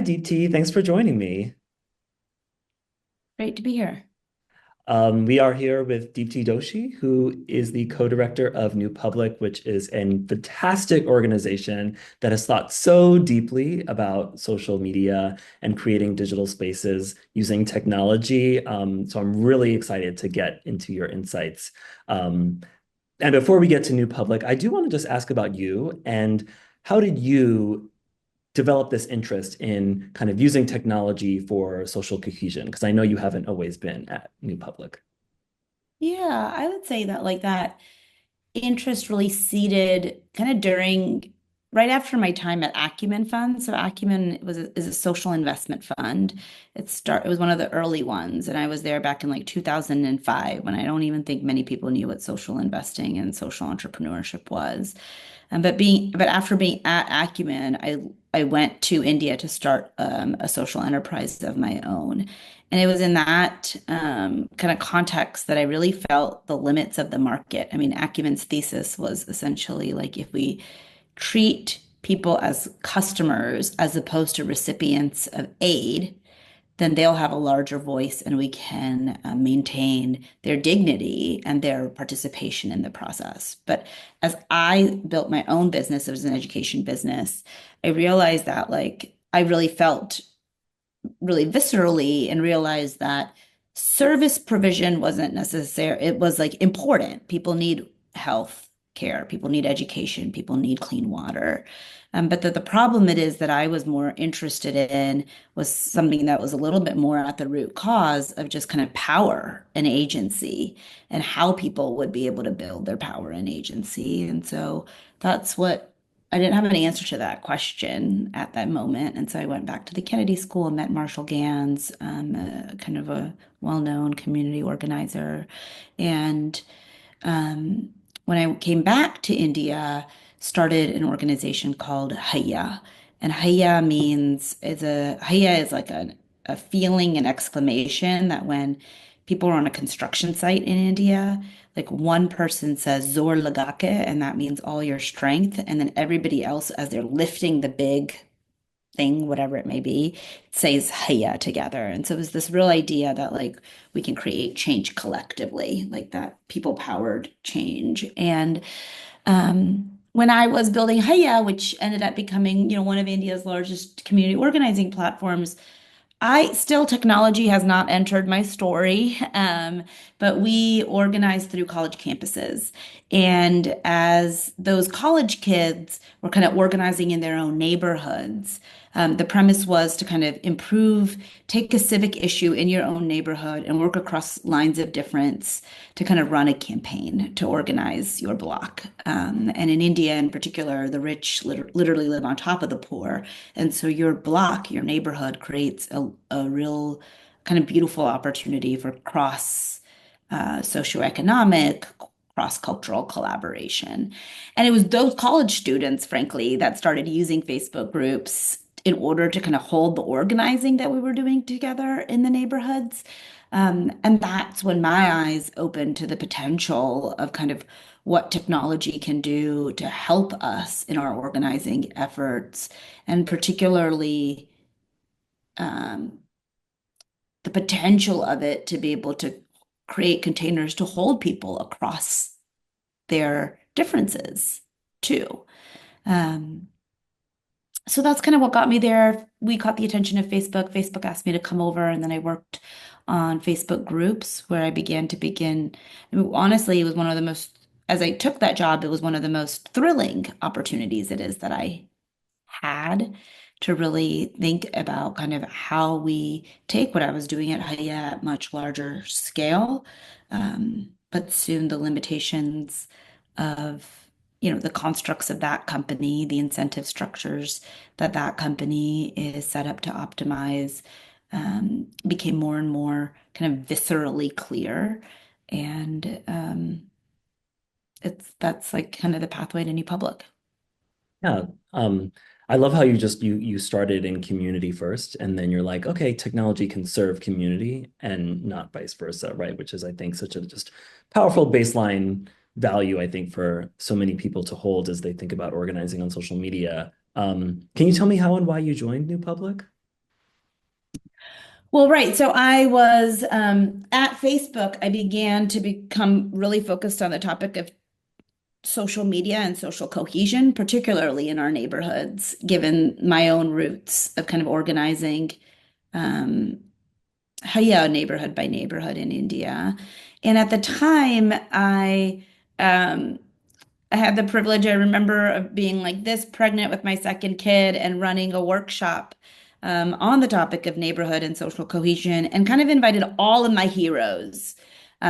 Hi, Deepti. Thanks for joining me. Great to be here. We are here with Deepti Doshi, who is the co-director of New Public, which is a fantastic organization that has thought so deeply about social media and creating digital spaces using technology. So I'm really excited to get into your insights. Um, and before we get to New Public, I do want to just ask about you and how did you develop this interest in kind of using technology for social cohesion? Because I know you haven't always been at New Public. Yeah, I would say that that interest really seeded kind of during right after my time at Acumen Fund. So Acumen is a social investment fund. It was one of the early ones, and I was there back in like 2005 when I don't even think many people knew what social investing and social entrepreneurship was. But after being at Acumen, I went to India to start a social enterprise of my own. And it was in that kind of context that I really felt the limits of the market. I mean, Acumen's thesis was essentially like if we treat people as customers as opposed to recipients of aid, then they'll have a larger voice and we can maintain their dignity and their participation in the process. But as I built my own business, it was an education business, I realized that I really felt really viscerally and realized that service provision wasn't necessary. It was like important. People need health care, people need education, people need clean water. But the problem it is that I was more interested in was something that was a little bit more at the root cause of just kind of power and agency and how people would be able to build their power and agency. And so that's what I didn't have an answer to that question at that moment. And so I went back to the Kennedy School and met Marshall Gans, kind of a well-known community organizer. And when I came back to India, started an organization called Haya. And Haya is like a feeling, an exclamation that when people are on a construction site in India, like one person says Zor Lagake, and that means all your strength. And then everybody else, as they're lifting the big thing, whatever it may be, says Haya together. And so it was this real idea that we can create change collectively, like that people powered change. And when I was building Haya, which ended up becoming, one of India's largest community organizing platforms, technology has not entered my story, but we organize through college campuses. And as those college kids were kind of organizing in their own neighborhoods, the premise was to kind of take a civic issue in your own neighborhood and work across lines of difference to kind of run a campaign to organize your block. And in India in particular, the rich literally live on top of the poor. And so your block, your neighborhood creates a real kind of beautiful opportunity for cross socioeconomic, cross-cultural collaboration. And it was those college students, frankly, that started using Facebook groups in order to kind of hold the organizing that we were doing together in the neighborhoods. And that's when my eyes opened to the potential of kind of what technology can do to help us in our organizing efforts, and particularly um, the potential of it to be able to create containers to hold people across their differences too. Um, so that's kind of what got me there. We caught the attention of Facebook. Facebook asked me to come over, and then I worked on Facebook groups where I I mean, honestly, it was one of the most, as I took that job, it was one of the most thrilling opportunities it is that I had to really think about kind of how we take what I was doing at Haya at much larger scale, but soon the limitations of, the constructs of that company, the incentive structures that that company is set up to optimize, became more and more kind of viscerally clear. And that's like kind of the pathway to New Public. Yeah. I love how you started in community first, and then you're like, okay, technology can serve community and not vice versa, right? Which is, I think, such a just powerful baseline value, I think, for so many people to hold as they think about organizing on social media. Can you tell me how and why you joined New Public? Well, right. So I was at Facebook. I began to become really focused on the topic of social media and social cohesion, particularly in our neighborhoods, given my own roots of kind of organizing, um, yeah, neighborhood by neighborhood in India. And at the time, um, I had the privilege, I remember, of being like this pregnant with my second kid and running a workshop on the topic of neighborhood and social cohesion and kind of invited all of my heroes.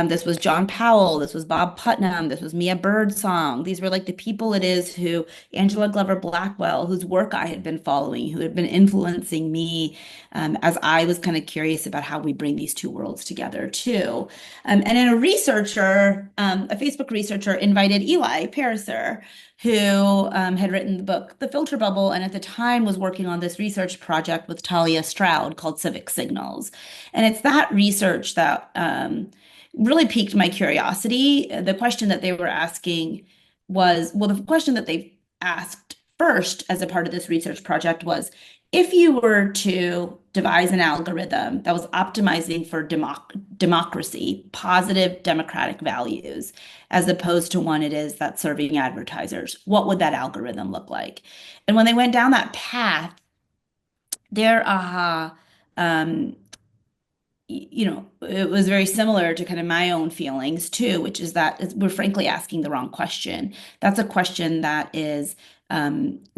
This was John Powell, this was Bob Putnam, this was Mia Birdsong. These were like the people it is who, Angela Glover Blackwell, whose work I had been following, who had been influencing me as I was kind of curious about how we bring these two worlds together too. And then a Facebook researcher, invited Eli Pariser, who had written the book The Filter Bubble, and at the time was working on this research project with Talia Stroud called Civic Signals. And it's that research that really piqued my curiosity. The question that they were asking was, well, the question that they asked first as a part of this research project was, if you were to devise an algorithm that was optimizing for democracy, positive democratic values, as opposed to one it is that's serving advertisers, what would that algorithm look like? And when they went down that path, their aha, um, it was very similar to kind of my own feelings too, which is that we're frankly asking the wrong question. That's a question that is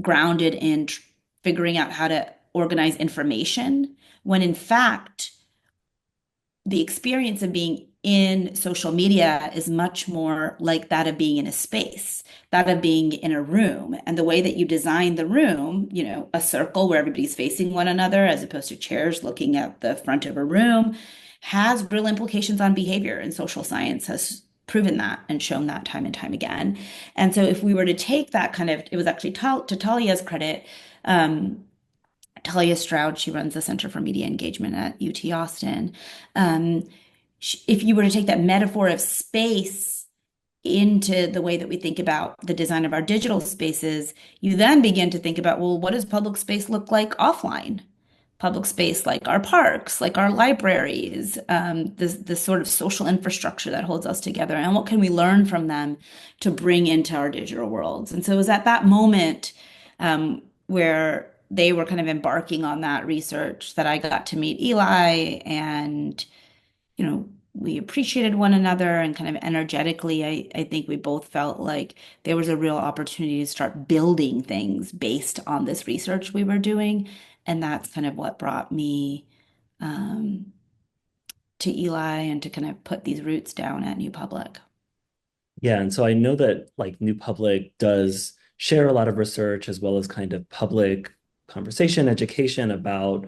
grounded in figuring out how to organize information, when in fact, the experience of being in social media is much more like that of being in a space, that of being in a room. And the way that you design the room, a circle where everybody's facing one another as opposed to chairs looking at the front of a room, has real implications on behavior. And social science has proven that and shown that time and time again. And so if we were to take that kind of, it was actually to Talia's credit, um, Talia Stroud, she runs the Center for Media Engagement at UT Austin. Um, if you were to take that metaphor of space into the way that we think about the design of our digital spaces, you then begin to think about, well, what does public space look like offline? Public space like our parks, like our libraries, this sort of social infrastructure that holds us together, and what can we learn from them to bring into our digital worlds? And so it was at that moment where they were kind of embarking on that research that I got to meet Eli, and we appreciated one another, and kind of energetically, I think we both felt like there was a real opportunity to start building things based on this research we were doing. And that's kind of what brought me um, to Eli and to kind of put these roots down at New Public. Yeah, and so I know that like New Public does share a lot of research as well as kind of public conversation, education about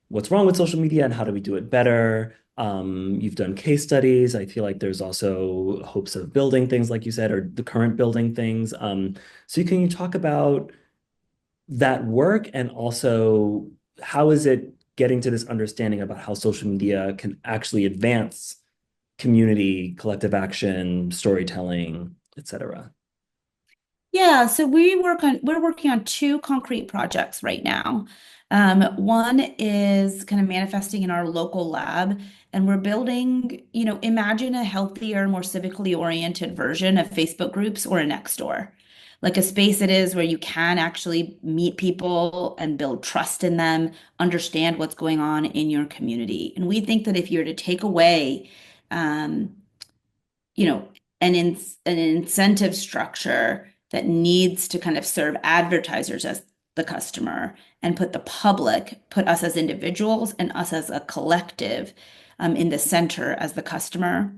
what's wrong with social media and how do we do it better. You've done case studies. I feel like there's also hopes of building things, like you said, or the current building things. So can you talk about that work and also how is it getting to this understanding about how social media can actually advance community, collective action, storytelling, etc. Yeah, so we're working on two concrete projects right now. One is kind of manifesting in our local lab, and we're building, imagine a healthier, more civically oriented version of Facebook groups or a Nextdoor, like a space it is where you can actually meet people and build trust in them, understand what's going on in your community. And we think that if you were to take away, um, you know, an incentive structure that needs to kind of serve advertisers as the customer and put us as individuals and us as a collective in the center as the customer.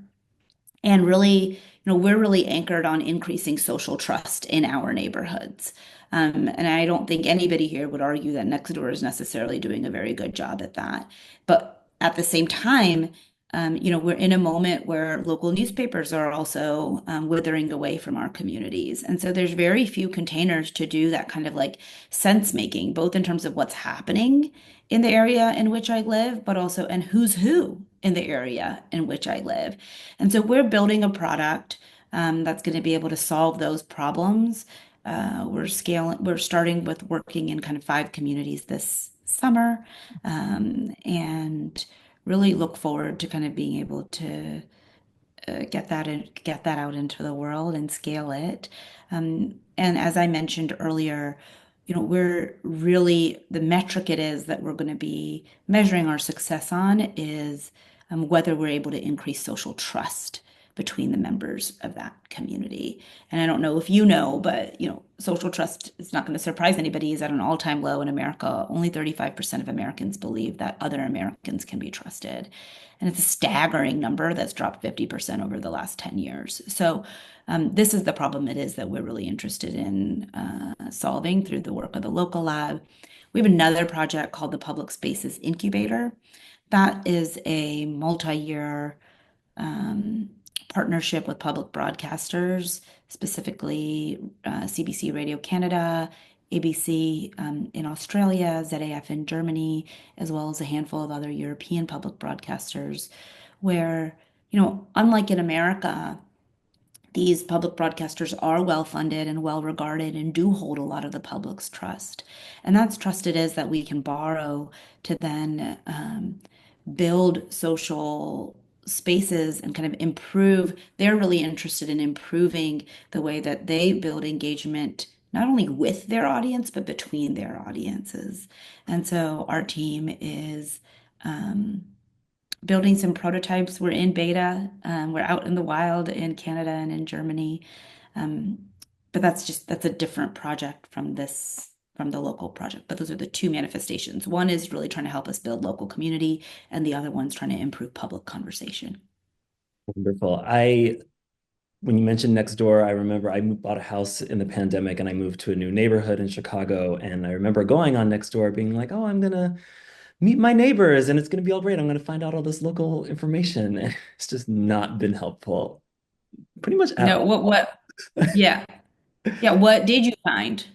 And really, we're really anchored on increasing social trust in our neighborhoods. And I don't think anybody here would argue that Nextdoor is necessarily doing a very good job at that. But at the same time, we're in a moment where local newspapers are also withering away from our communities. And so there's very few containers to do that kind of like sense making, both in terms of what's happening in the area in which I live, but also and who's who in the area in which I live. And so we're building a product that's going to be able to solve those problems. We're starting with working in kind of 5 communities this summer, and really look forward to kind of being able to get that out into the world and scale it. And as I mentioned earlier, we're really the metric it is that we're going to be measuring our success on is whether we're able to increase social trust between the members of that community. And I don't know if you know, but social trust is not going to surprise anybody, is at an all-time low in America. Only 35% of Americans believe that other Americans can be trusted. And it's a staggering number that's dropped 50% over the last 10 years. So, this is the problem it is that we're really interested in solving through the work of the local lab. We have another project called the Public Spaces Incubator. That is a multi-year um, partnership with public broadcasters, specifically CBC Radio Canada, ABC in Australia, ZAF in Germany, as well as a handful of other European public broadcasters, where, unlike in America, these public broadcasters are well funded and well regarded and do hold a lot of the public's trust. And that's trust it is that we can borrow to then build social spaces and kind of improve. They're really interested in improving the way that they build engagement, not only with their audience, but between their audiences. And so our team is um, building some prototypes. We're in beta. We're out in the wild in Canada and in Germany. Um, but that's a different project from the local project. But those are the two manifestations. One is really trying to help us build local community, and the other one's trying to improve public conversation. Wonderful. When you mentioned next door, I remember bought a house in the pandemic and I moved to a new neighborhood in Chicago. And I remember going on next door being like, oh, I'm gonna meet my neighbors and it's gonna be all great. I'm gonna find out all this local information. And it's just not been helpful pretty much at No, all. yeah. Yeah, what did you find?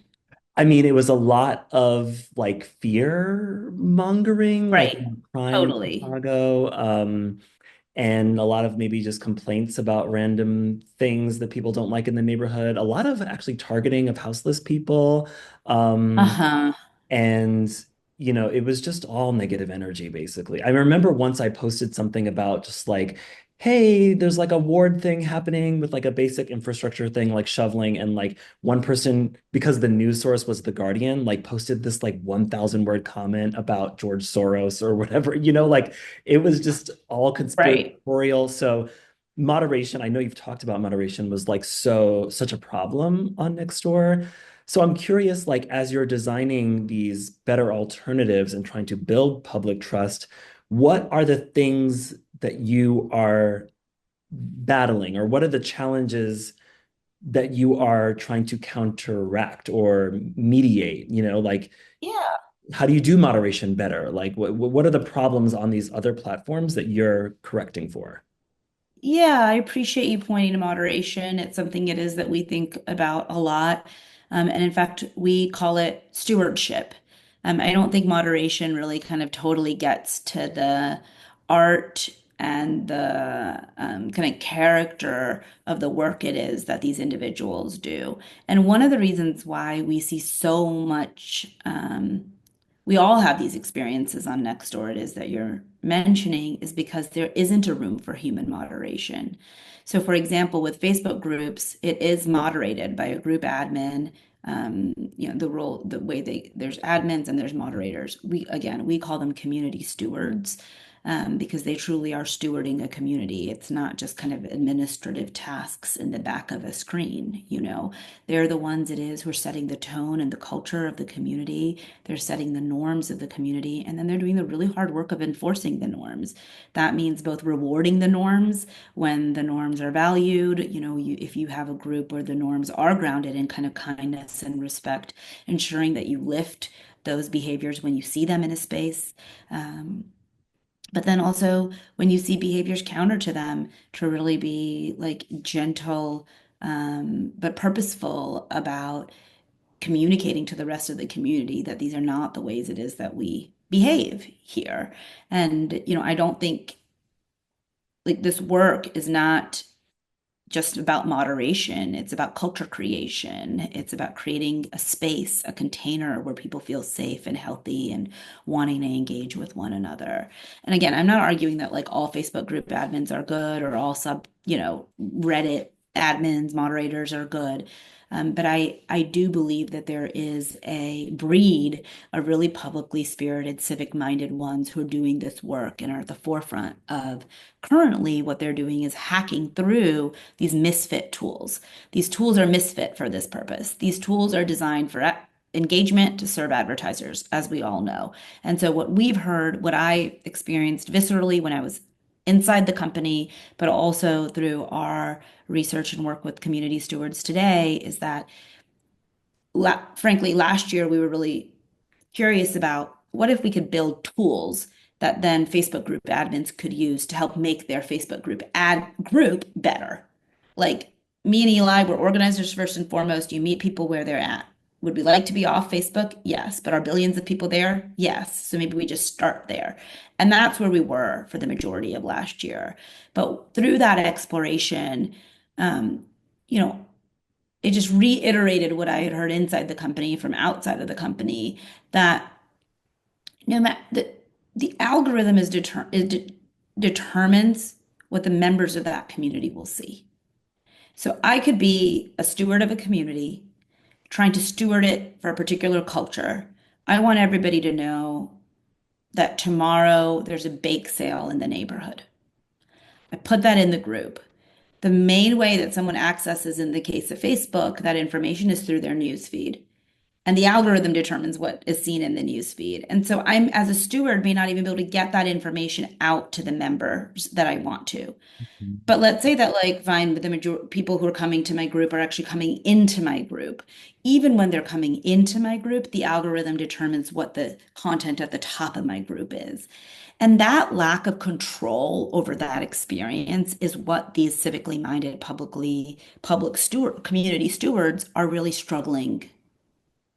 I mean, it was a lot of like fear mongering, like Right. crime in Totally. Chicago. And a lot of maybe just complaints about random things that people don't like in the neighborhood. A lot of actually targeting of houseless people. Um, Uh-huh. and, it was just all negative energy, basically. I remember once I posted something about just like, hey, there's like a ward thing happening with like a basic infrastructure thing, like shoveling. And like one person, because the news source was The Guardian, like posted this like 1,000 word comment about George Soros or whatever, like it was just all Right. conspiratorial. So moderation, I know you've talked about moderation was like such a problem on Nextdoor. So I'm curious, like, as you're designing these better alternatives and trying to build public trust, what are the things that you are battling, or what are the challenges that you are trying to counteract or mediate? Like, Yeah. how do you do moderation better? Like, what are the problems on these other platforms that you're correcting for? Yeah, I appreciate you pointing to moderation. It's something it is that we think about a lot. And in fact, we call it stewardship. I don't think moderation really kind of totally gets to the art and the kind of character of the work it is that these individuals do. And one of the reasons why we see so much we all have these experiences on Nextdoor, it is that you're mentioning, is because there isn't a room for human moderation. So, for example, with Facebook groups, it is moderated by a group admin. The way there's admins and there's moderators. We call them community stewards, because they truly are stewarding a community. It's not just kind of administrative tasks in the back of a screen. They're the ones it is who are setting the tone and the culture of the community. They're setting the norms of the community, and then they're doing the really hard work of enforcing the norms. That means both rewarding the norms when the norms are valued. If you have a group where the norms are grounded in kind of kindness and respect, ensuring that you lift those behaviors when you see them in a space. But then also when you see behaviors counter to them, to really be like gentle, but purposeful about communicating to the rest of the community that these are not the ways it is that we behave here. And, I don't think like this work is not just about moderation. It's about culture creation. It's about creating a space, a container where people feel safe and healthy and wanting to engage with one another. And again, I'm not arguing that like all Facebook group admins are good or all Reddit admins, moderators are good. But I do believe that there is a breed of really publicly spirited, civic-minded ones who are doing this work and are at the forefront of currently what they're doing is hacking through these misfit tools. These tools are misfit for this purpose. These tools are designed for engagement to serve advertisers, as we all know. And so what we've heard, what I experienced viscerally when I was inside the company, but also through our research and work with community stewards today, is that frankly, last year we were really curious about what if we could build tools that then Facebook group admins could use to help make their Facebook group better. Like me and Eli, we're organizers first and foremost. You meet people where they're at. Would we like to be off Facebook? Yes. But are billions of people there? Yes. So maybe we just start there. And that's where we were for the majority of last year. But through that exploration, um, you know, it just reiterated what I had heard inside the company from outside of the company that no matter the algorithm determines what the members of that community will see. So I could be a steward of a community trying to steward it for a particular culture. I want everybody to know that tomorrow there's a bake sale in the neighborhood. I put that in the group. The main way that someone accesses, in the case of Facebook, that information is through their news feed. And the algorithm determines what is seen in the news feed. And so I'm, as a steward, may not even be able to get that information out to the members that I want to. But let's say that, like, fine, the major people who are coming to my group are actually coming into my group. Even when they're coming into my group, the algorithm determines what the content at the top of my group is. And that lack of control over that experience is what these civically minded community stewards are really struggling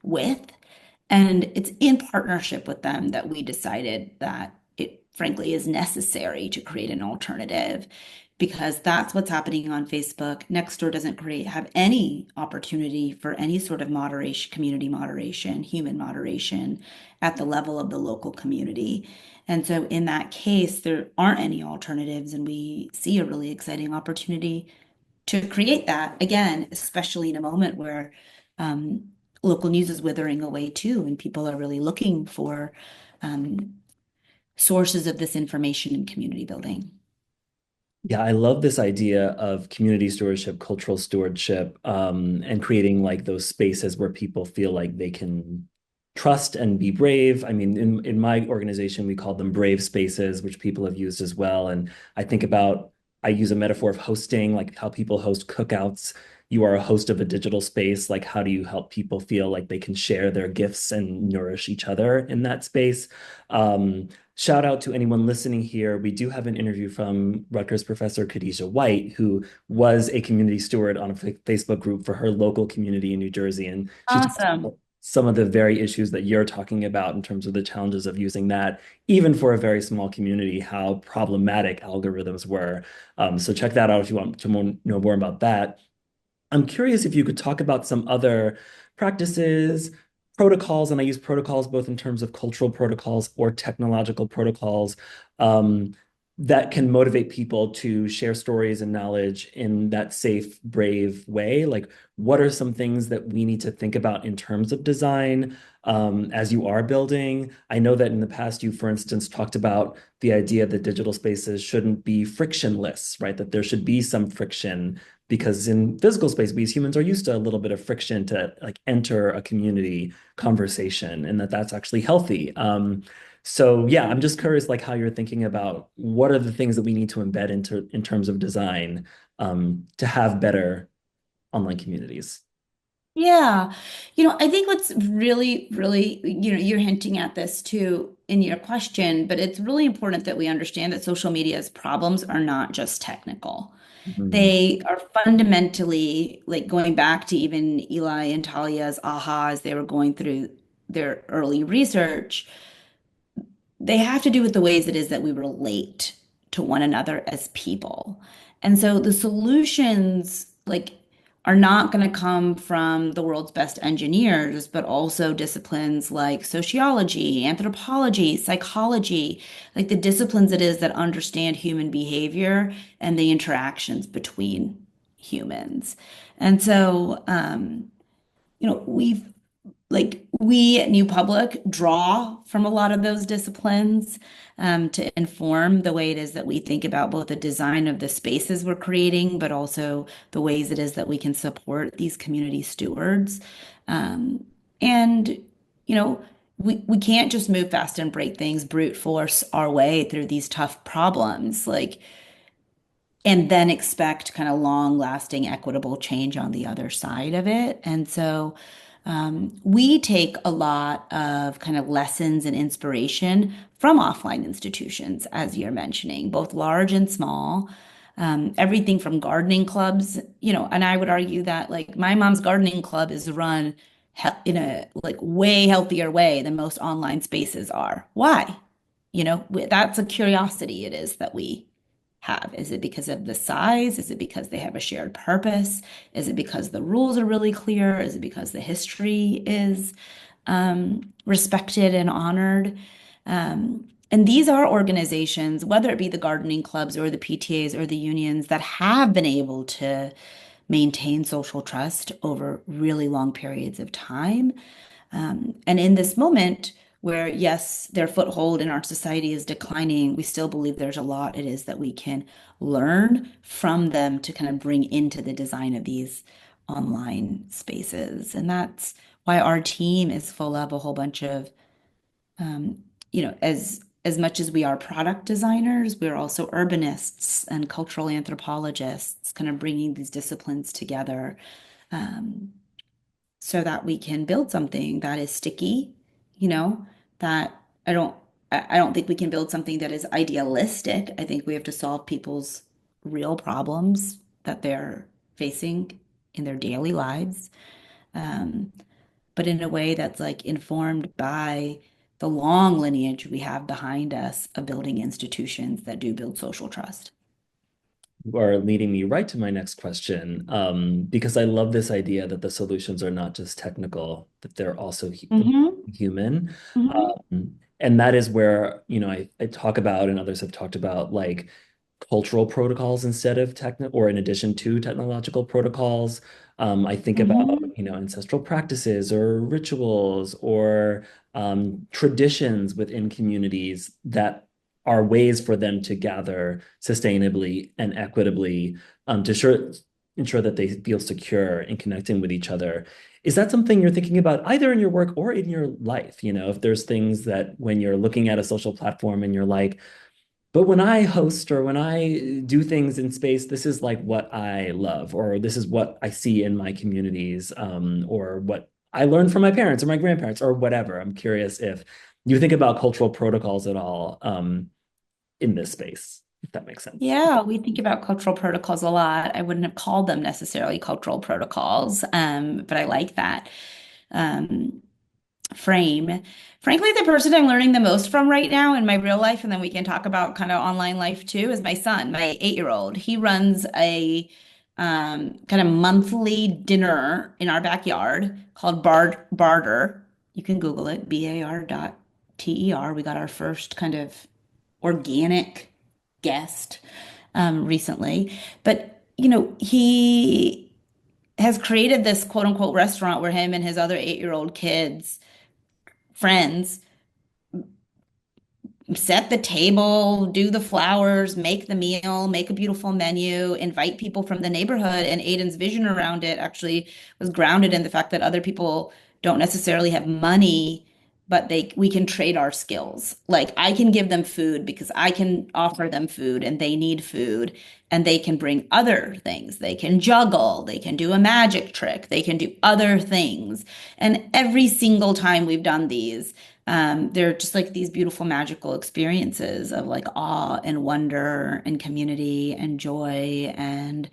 with. And it's in partnership with them that we decided that it frankly is necessary to create an alternative because that's what's happening on Facebook. Nextdoor doesn't have any opportunity for any sort of moderation, community moderation, human moderation at the level of the local community. And so in that case, there aren't any alternatives, and we see a really exciting opportunity to create that again, especially in a moment where um, local news is withering away too, and people are really looking for um, sources of this information and community building. Yeah, I love this idea of community stewardship, cultural stewardship, and creating like those spaces where people feel like they can trust and be brave. I mean, in my organization, we call them brave spaces, which people have used as well. And I use a metaphor of hosting, like how people host cookouts. You are a host of a digital space. Like, how do you help people feel like they can share their gifts and nourish each other in that space? Shout out to anyone listening here. We do have an interview from Rutgers professor Khadijah White, who was a community steward on a Facebook group for her local community in New Jersey. And she talks Awesome. about some of the very issues that you're talking about in terms of the challenges of using that, even for a very small community, how problematic algorithms were. So check that out if you want to know more about that. I'm curious if you could talk about some other practices, protocols, and I use protocols both in terms of cultural protocols or technological protocols um, that can motivate people to share stories and knowledge in that safe, brave way. Like, what are some things that we need to think about in terms of design as you are building? I know that in the past, you, for instance, talked about the idea that digital spaces shouldn't be frictionless, right? That there should be some friction because in physical space, we as humans are used to a little bit of friction to like enter a community conversation, and that's actually healthy. So yeah, I'm just curious, like how you're thinking about what are the things that we need to embed into in terms of design to have better online communities. Yeah. I think what's really, really, you're hinting at this too in your question, but it's really important that we understand that social media's problems are not just technical. Mhm. They are fundamentally like going back to even Eli and Talia's aha as they were going through their early research. They have to do with the ways it is that we relate to one another as people. And so the solutions are not going to come from the world's best engineers, but also disciplines like sociology, anthropology, psychology, like the disciplines it is that understand human behavior and the interactions between humans. And so, we at New Public draw from a lot of those disciplines to inform the way it is that we think about both the design of the spaces we're creating, but also the ways it is that we can support these community stewards. Um, and, we can't just move fast and break things, brute force our way through these tough problems. And then expect kind of long lasting equitable change on the other side of it. And so we take a lot of kind of lessons and inspiration from offline institutions, as you're mentioning, both large and small. Everything from gardening clubs, and I would argue that like my mom's gardening club is run in a like way healthier way than most online spaces are. Why? That's a curiosity it is that we have? Is it because of the size? Is it because they have a shared purpose? Is it because the rules are really clear? Is it because the history is respected and honored? And these are organizations, whether it be the gardening clubs or the PTAs or the unions, that have been able to maintain social trust over really long periods of time. And in this moment, where yes, their foothold in our society is declining, we still believe there's a lot it is that we can learn from them to kind of bring into the design of these online spaces. And that's why our team is full of a whole bunch of, um, as much as we are product designers, we're also urbanists and cultural anthropologists, kind of bringing these disciplines together. Um, so that we can build something that is sticky, you know, that I don't think we can build something that is idealistic. I think we have to solve people's real problems that they're facing in their daily lives, um, but in a way that's like informed by the long lineage we have behind us of building institutions that do build social trust. Are leading me right to my next question, because I love this idea that the solutions are not just technical, that they're also Hmm. human. Hmm. And that is where, I talk about, and others have talked about, like cultural protocols instead of technical, or in addition to technological protocols. I think about, Hmm. ancestral practices or rituals or traditions within communities that are ways for them to gather sustainably and equitably, ensure that they feel secure in connecting with each other. Is that something you're thinking about either in your work or in your life? If there's things that when you're looking at a social platform and you're like, but when I host or when I do things in space, this is like what I love, or this is what I see in my communities, or what I learned from my parents or my grandparents or whatever. I'm curious if you think about cultural protocols at all, in this space, if that makes sense. Yeah, we think about cultural protocols a lot. I wouldn't have called them necessarily cultural protocols, but I like that um, frame. Frankly, the person I'm learning the most from right now in my real life, and then we can talk about kind of online life too, is my son, my 8-year-old. He runs a kind of monthly dinner in our backyard called Barter. You can Google it, BAR.TER. We got our first kind of organic guest recently. But, he has created this quote unquote restaurant where him and his other 8-year-old kids, friends, set the table, do the flowers, make the meal, make a beautiful menu, invite people from the neighborhood. And Aiden's vision around it actually was grounded in the fact that other people don't necessarily have money, but we can trade our skills. Like I can give them food because I can offer them food and they need food and they can bring other things. They can juggle, they can do a magic trick, they can do other things. And every single time we've done these, they're just like these beautiful magical experiences of like awe and wonder and community and joy and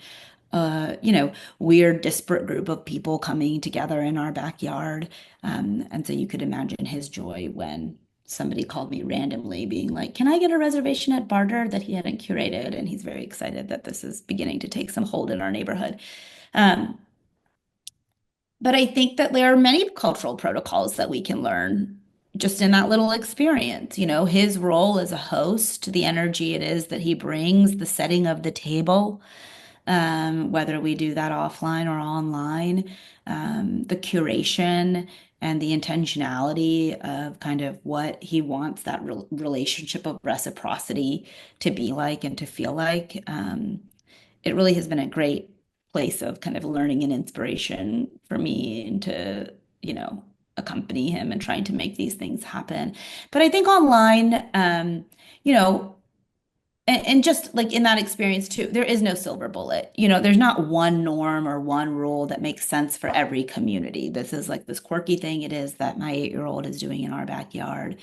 weird disparate group of people coming together in our backyard. And so you could imagine his joy when somebody called me randomly being like, "Can I get a reservation at Barter?" that he hadn't curated, and he's very excited that this is beginning to take some hold in our neighborhood. Um, but I think that there are many cultural protocols that we can learn just in that little experience. You know, his role as a host, the energy it is that he brings, the setting of the table, whether we do that offline or online, the curation and the intentionality of kind of what he wants that relationship of reciprocity to be like and to feel like. It really has been a great place of kind of learning and inspiration for me and to, you know, accompany him and trying to make these things happen. But I think online, you know, and just like in that experience too, there is no silver bullet. You know, there's not one norm or one rule that makes sense for every community. This is like this quirky thing it is that my 8-year-old is doing in our backyard.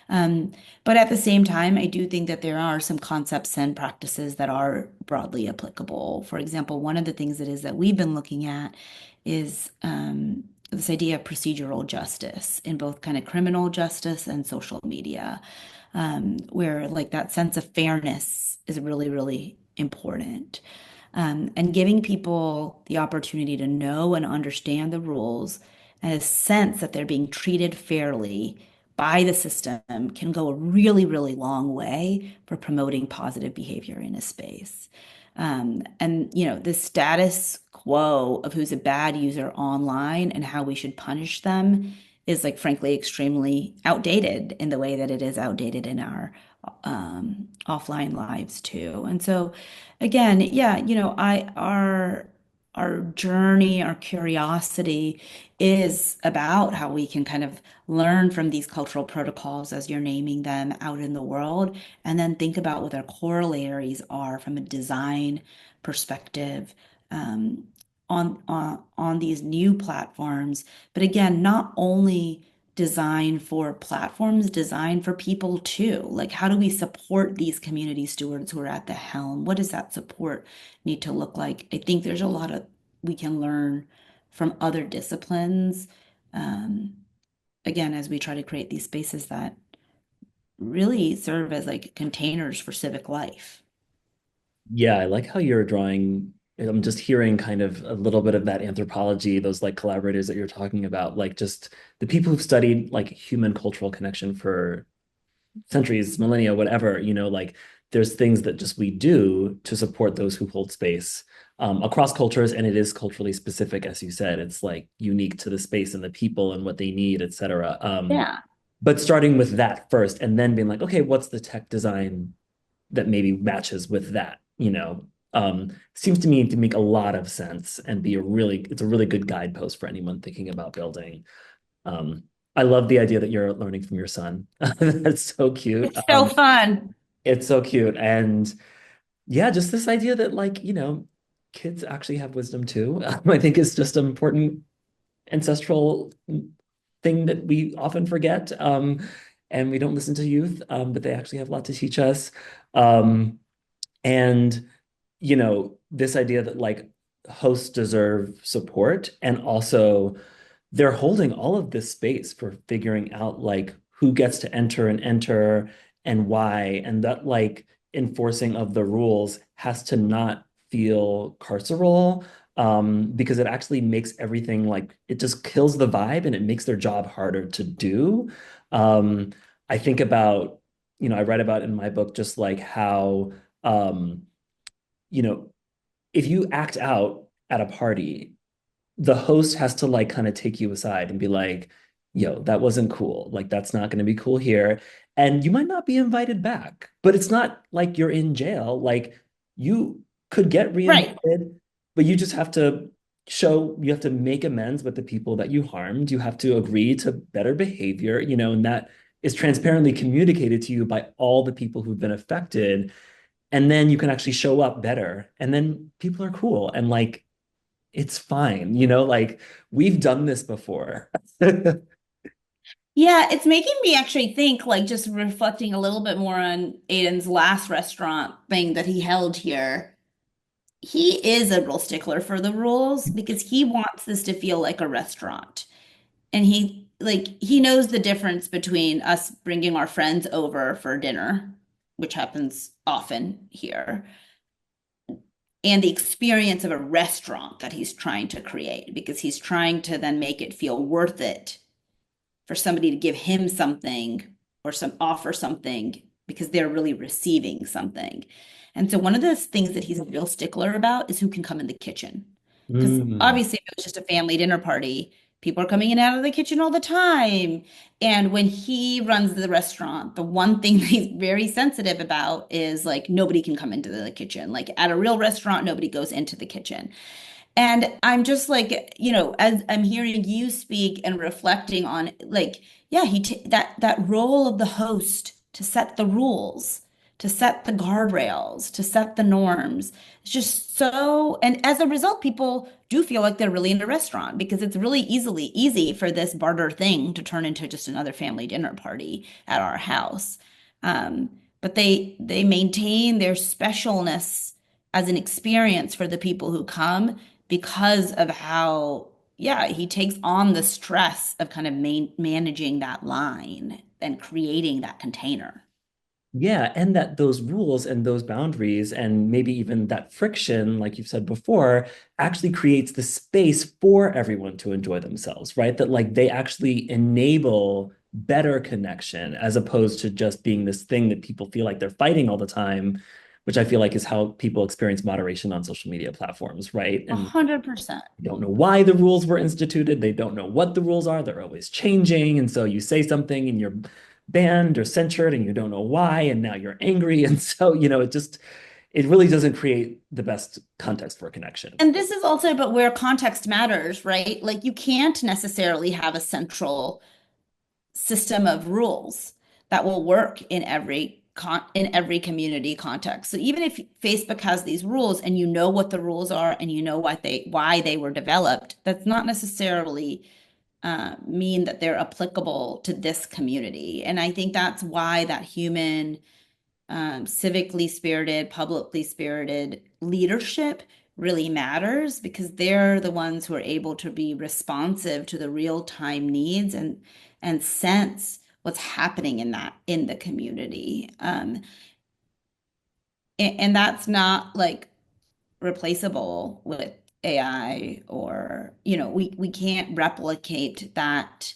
Um, but at the same time, I do think that there are some concepts and practices that are broadly applicable. For example, one of the things that is that we've been looking at is this idea of procedural justice in both kind of criminal justice and social media, where like that sense of fairness is really, really important. And giving people the opportunity to know and understand the rules and a sense that they're being treated fairly by the system can go a really, really long way for promoting positive behavior in a space. And, you know, the status quo of who's a bad user online and how we should punish them is, like, frankly, extremely outdated in the way that it is outdated in our offline lives too. And so, again, yeah, you know, our journey, our curiosity is about how we can kind of learn from these cultural protocols as you're naming them out in the world, and then think about what their corollaries are from a design perspective um, on these new platforms. But again, not only design for platforms, design for people too. Like, how do we support these community stewards who are at the helm? What does that support need to look like? I think there's a lot of we can learn from other disciplines. Um, Again, as we try to create these spaces that really serve as like containers for civic life. Yeah, I like how you're drawing. I'm just hearing kind of a little bit of that anthropology, those like collaborators that you're talking about, like just the people who've studied like human cultural connection for centuries, millennia, whatever, like there's things that just we do to support those who hold space across cultures, and it is culturally specific, as you said. It's like unique to the space and the people and what they need, et cetera. Yeah. But starting with that first, and then being like, okay, what's the tech design that maybe matches with that, seems to me to make a lot of sense and it's a really good guidepost for anyone thinking about building. Um, I love the idea that you're learning from your son. That's so cute. It's so fun. It's so cute. And yeah, just this idea that like, kids actually have wisdom too. I think is just an important ancestral thing that we often forget. And we don't listen to youth, but they actually have a lot to teach us. Um, and this idea that like hosts deserve support, and also they're holding all of this space for figuring out like who gets to enter and why, and that like enforcing of the rules has to not feel carceral, because it actually makes everything like it just kills the vibe and it makes their job harder to do. um I think about, I write about in my book just like how, um you know if you act out at a party, the host has to like kind of take you aside and be like, yo, that wasn't cool. Like, that's not going to be cool here. And you might not be invited back, but it's not like you're in jail. Like, you could get Right. reinvited, but you have to make amends with the people that you harmed. You have to agree to better behavior, and that is transparently communicated to you by all the people who've been affected. And then you can actually show up better. And then people are cool. And like, it's fine. Like we've done this before. Yeah, it's making me actually think, like, just reflecting a little bit more on Aiden's last restaurant thing that he held here. He is a real stickler for the rules because he wants this to feel like a restaurant. And he like he knows the difference between us bringing our friends over for dinner, which happens often here, and the experience of a restaurant that he's trying to create because he's trying to then make it feel worth it for somebody to give him something or some offer something because they're really receiving something. And so one of the things that he's a real stickler about is who can come in the kitchen. Because Mm. obviously, if it was just a family dinner party, people are coming in and out of the kitchen all the time. And when he runs the restaurant, the one thing that he's very sensitive about is like nobody can come into the kitchen. Like at a real restaurant, nobody goes into the kitchen. And I'm just like, as I'm hearing you speak and reflecting on like, yeah, that role of the host to set the rules, to set the guardrails, to set the norms. It's just so, and as a result, people do feel like they're really in a restaurant because it's really easy for this barter thing to turn into just another family dinner party at our house. But they maintain their specialness as an experience for the people who come because of how, yeah, he takes on the stress of kind of managing that line and creating that container. Yeah, and that those rules and those boundaries and maybe even that friction, like you've said before, actually creates the space for everyone to enjoy themselves, right? That like they actually enable better connection as opposed to just being this thing that people feel like they're fighting all the time, which I feel like is how people experience moderation on social media platforms, right? A And 100%. don't know why the rules were instituted. They don't know what the rules are. They're always changing. And so you say something and you're banned or censored and you don't know why. And now you're angry. And so, it really doesn't create the best context for a connection. And this is also about where context matters, right? Like you can't necessarily have a central system of rules that will work in every community context. So even if Facebook has these rules and you know what the rules are and you know why they were developed, that's not necessarily mean that they're applicable to this community. And I think that's why that human, civically spirited, publicly spirited leadership really matters because they're the ones who are able to be responsive to the real-time needs and sense what's happening in the community. And that's not like replaceable with AI or, we can't replicate that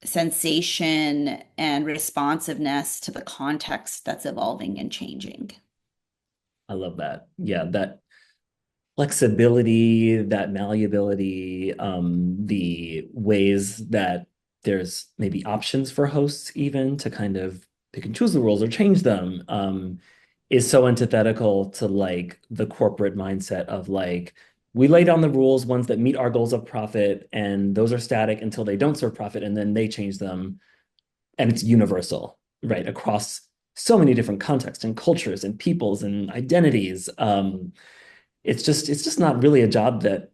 sensation and responsiveness to the context that's evolving and changing. I love that. Yeah, that flexibility, that malleability, the ways that there's maybe options for hosts even to kind of pick and choose the rules or change them, is so antithetical to like the corporate mindset of like, we lay down the rules, ones that meet our goals of profit, and those are static until they don't serve profit, and then they change them. And it's universal, right? Across so many different contexts and cultures and peoples and identities. It's just not really a job that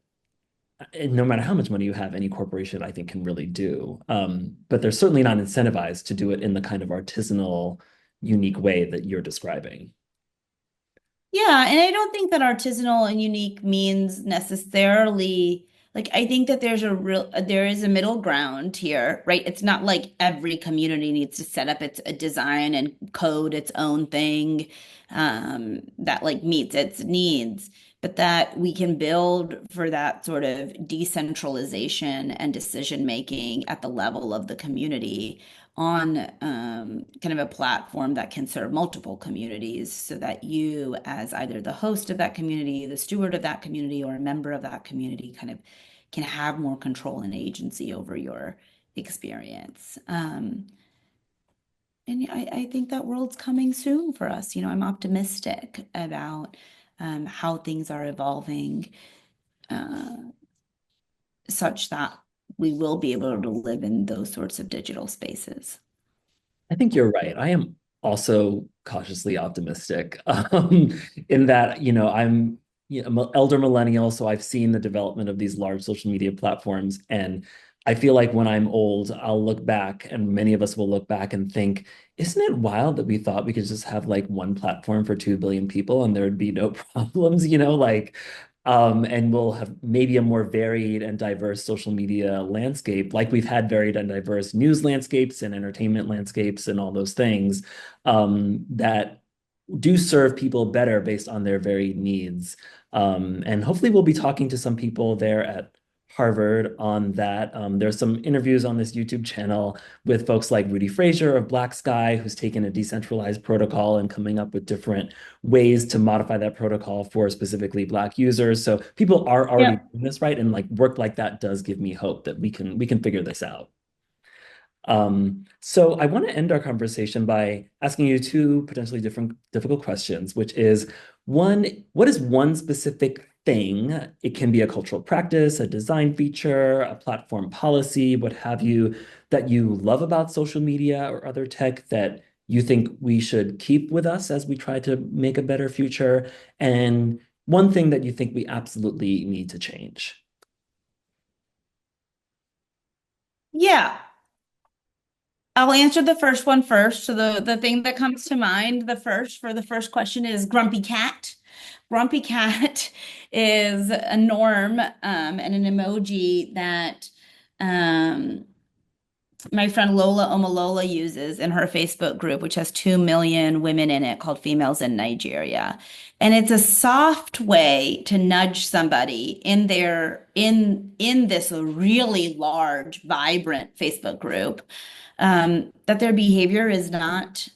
no matter how much money you have, any corporation I think can really do. But they're certainly not incentivized to do it in the kind of artisanal, unique way that you're describing. Yeah, and I don't think that artisanal and unique means necessarily like I think that there is a middle ground here, right? It's not like every community needs to set up its a design and code its own thing that like meets its needs, but that we can build for that sort of decentralization and decision making at the level of the community on kind of a platform that can serve multiple communities so that you, as either the host of that community, the steward of that community, or a member of that community, kind of can have more control and agency over your experience. And I think that world's coming soon for us. I'm optimistic about how things are evolving uh, such that we will be able to live in those sorts of digital spaces. I think you're right. I am also cautiously optimistic in that, I'm an elder millennial, so I've seen the development of these large social media platforms. And I feel like when I'm old, I'll look back, and many of us will look back and think, isn't it wild that we thought we could just have like one platform for 2 billion people and there would be no problems? And we'll have maybe a more varied and diverse social media landscape, like we've had varied and diverse news landscapes and entertainment landscapes and all those things that do serve people better based on their varied needs. And hopefully, we'll be talking to some people there at Harvard on that. There's some interviews on this YouTube channel with folks like Rudy Frazier of Black Sky, who's taken a decentralized protocol and coming up with different ways to modify that protocol for specifically Black users. So people are already Yep. doing this right, and like work like that does give me hope that we can figure this out. So I want to end our conversation by asking you two potentially different difficult questions, which is one, what is one specific thing? It can be a cultural practice, a design feature, a platform policy, what have you, that you love about social media or other tech that you think we should keep with us as we try to make a better future, and one thing that you think we absolutely need to change. Yeah. I'll answer the first one first. So the thing that comes to mind, the first for the first question is Grumpy Cat. Grumpy Cat is a norm and an emoji that um, my friend Lola Omolola uses in her Facebook group, which has 2 million women in it called Females in Nigeria. And it's a soft way to nudge somebody in in this really large, vibrant Facebook group that their behavior is not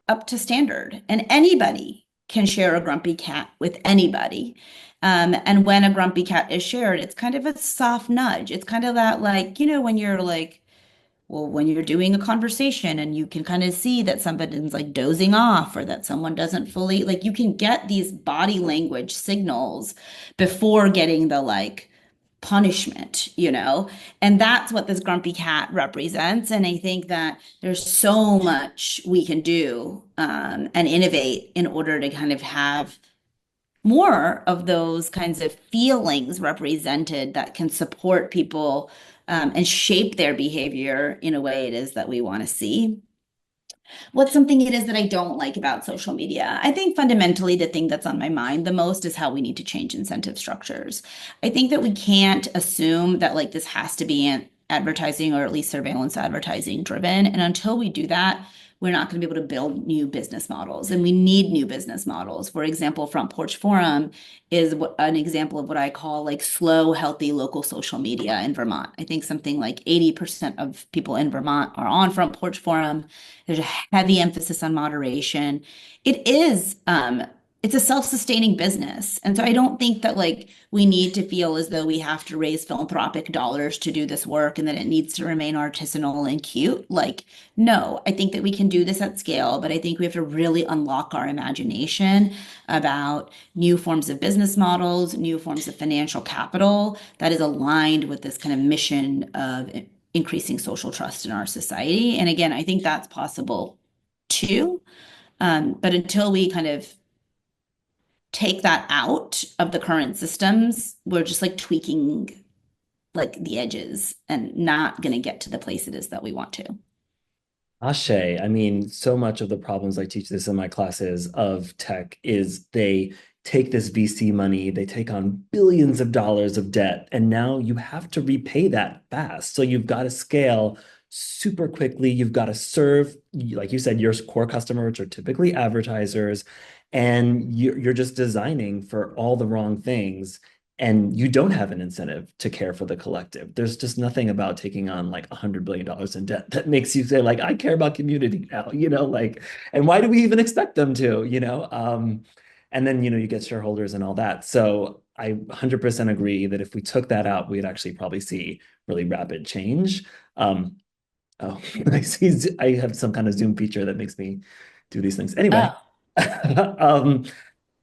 up to standard. And anybody can share a grumpy cat with anybody. And when a grumpy cat is shared, it's kind of a soft nudge. It's kind of that, like, when you're like, well, when you're doing a conversation and you can kind of see that somebody's like dozing off or that someone doesn't fully, like, you can get these body language signals before getting the like punishment. And that's what this grumpy cat represents. And I think that there's so much we can do and innovate in order to kind of have more of those kinds of feelings represented that can support people and shape their behavior in a way it is that we want to see. What's something it is that I don't like about social media? I think fundamentally the thing that's on my mind the most is how we need to change incentive structures. I think that we can't assume that like this has to be an advertising or at least surveillance advertising driven. And until we do that, we're not going to be able to build new business models. And we need new business models. For example, Front Porch Forum is an example of what I call like slow, healthy local social media in Vermont. I think something like 80% of people in Vermont are on Front Porch Forum. There's a heavy emphasis on moderation. It's a self-sustaining business. And so I don't think that like we need to feel as though we have to raise philanthropic dollars to do this work and that it needs to remain artisanal and cute. Like, no, I think that we can do this at scale, but I think we have to really unlock our imagination about new forms of business models, new forms of financial capital that is aligned with this kind of mission of increasing social trust in our society. And again, I think that's possible too. But until we kind of take that out of the current systems, we're just like tweaking like the edges and not going to get to the place it is that we want to. Ashe, I mean, so much of the problems I teach this in my classes of tech is they take this VC money, they take on billions of dollars of debt, and now you have to repay that fast. So you've got to scale super quickly. You've got to serve, like you said, your core customers are typically advertisers, and you're just designing for all the wrong things, and you don't have an incentive to care for the collective. There's just nothing about taking on like $100 billion in debt that makes you say like, I care about community now, like, and why do we even expect them to? And then, you get shareholders and all that. So I 100% agree that if we took that out, we'd actually probably see really rapid change. Oh, I have some kind of Zoom feature that makes me do these things. Anyway, Oh, um,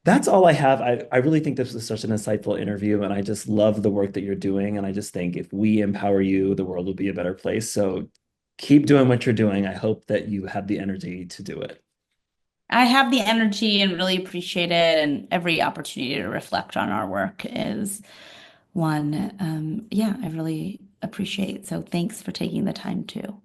that's all I have. I really think this was such an insightful interview, and I just love the work that you're doing. And I just think if we empower you, the world will be a better place. So keep doing what you're doing. I hope that you have the energy to do it. I have the energy and really appreciate it. And every opportunity to reflect on our work is one, yeah, I really appreciate. So thanks for taking the time too.